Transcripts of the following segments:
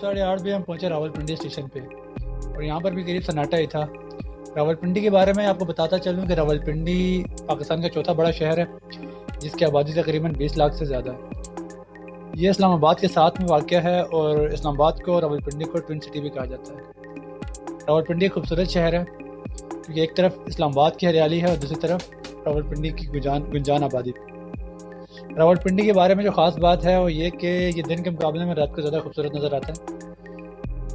8:30 बजे हम पहुंचे रावलपिंडी स्टेशन पे और यहाँ पर भी करीब सन्नाटा ही था। रावलपिंडी के बारे में आपको बताता चलूँ कि रावलपिंडी पाकिस्तान का चौथा बड़ा शहर है जिसकी आबादी तकरीबन 20 लाख से ज़्यादा है। ये इस्लामाबाद के साथ में वाक़या है और इस्लामाबाद को रावलपिंडी को ट्विन सिटी भी कहा जाता है। रावलपिंडी एक खूबसूरत शहर है क्योंकि एक तरफ इस्लामाबाद की हरियाली है और दूसरी तरफ रावलपिंडी की गुंजान आबादी। रावलपिंडी के बारे में जो ख़ास बात है वो ये कि ये दिन के मुकाबले में रात को ज़्यादा खूबसूरत नज़र आता है।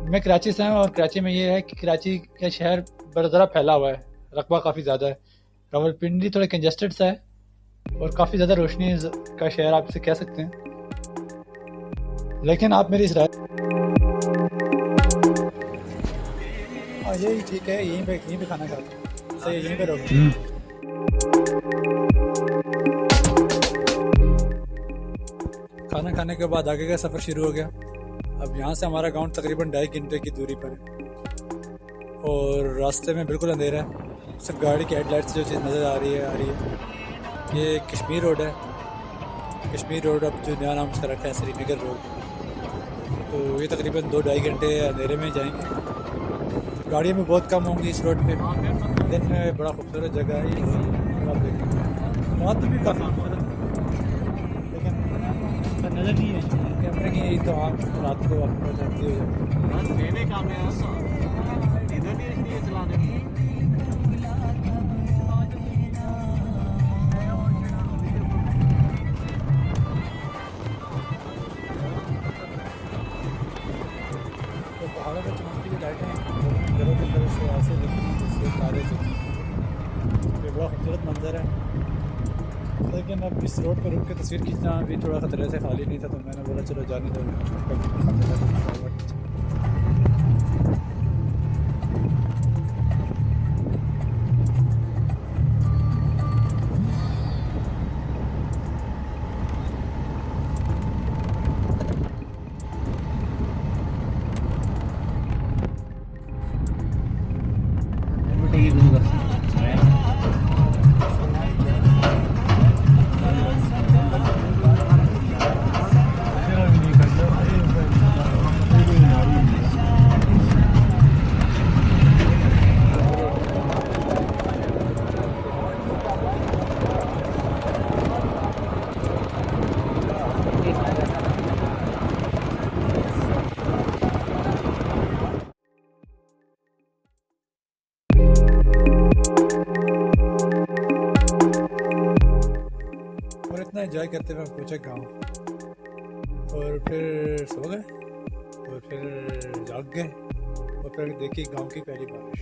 मैं कराची से हूँ और कराची में ये है कि कराची का शहर बड़ा ज़रा फैला हुआ है, रकबा काफ़ी ज़्यादा है। रावलपिंडी थोड़ा कंजस्टेड सा है और काफ़ी ज़्यादा रोशनी का शहर आप इसे कह सकते हैं, लेकिन आप मेरी इस राय यही ठीक है। यहीं पे खाना खाते हैं, सही यहीं पे रोक। खाना खाने के बाद आगे का सफ़र शुरू हो गया। अब यहाँ से हमारा गांव तकरीबन 2.5 घंटे की दूरी पर है और रास्ते में बिल्कुल अंधेरा है, सिर्फ गाड़ी की हेडलाइट से जो चीज़ नज़र आ रही है। ये कश्मीर रोड है। कश्मीर रोड अब जो नया नाम उसका रखा है श्रीनगर रोड। तो ये तकरीबन 2-2.5 घंटे अंधेरे में जाएंगे। गाड़ियाँ भी बहुत कम होंगी इस रोड पे। दिन में बड़ा खूबसूरत जगह है ये, आप देखें। रात में भी काफ़ी खूबसूरत है, लेकिन नज़र नहीं है कैमरे की, तो आप रात को आपको जल्दी हो जाती है। तो पहाड़ों में चमकती हुई लाइटें घरों की तरफ से ऐसे दिखती हैं जिससे तारे जलते हैं। ये बड़ा खूबसूरत मंजर है, लेकिन अब इस रोड पर रुक के तस्वीर खींचना भी थोड़ा खतरे से खाली नहीं था, तो मैंने बोला चलो जाने दो। और इतना एंजॉय करते हुए हम पहुँचे गाँव और फिर सो गए और फिर जाग गए और फिर देखी गांव की पहली बारिश।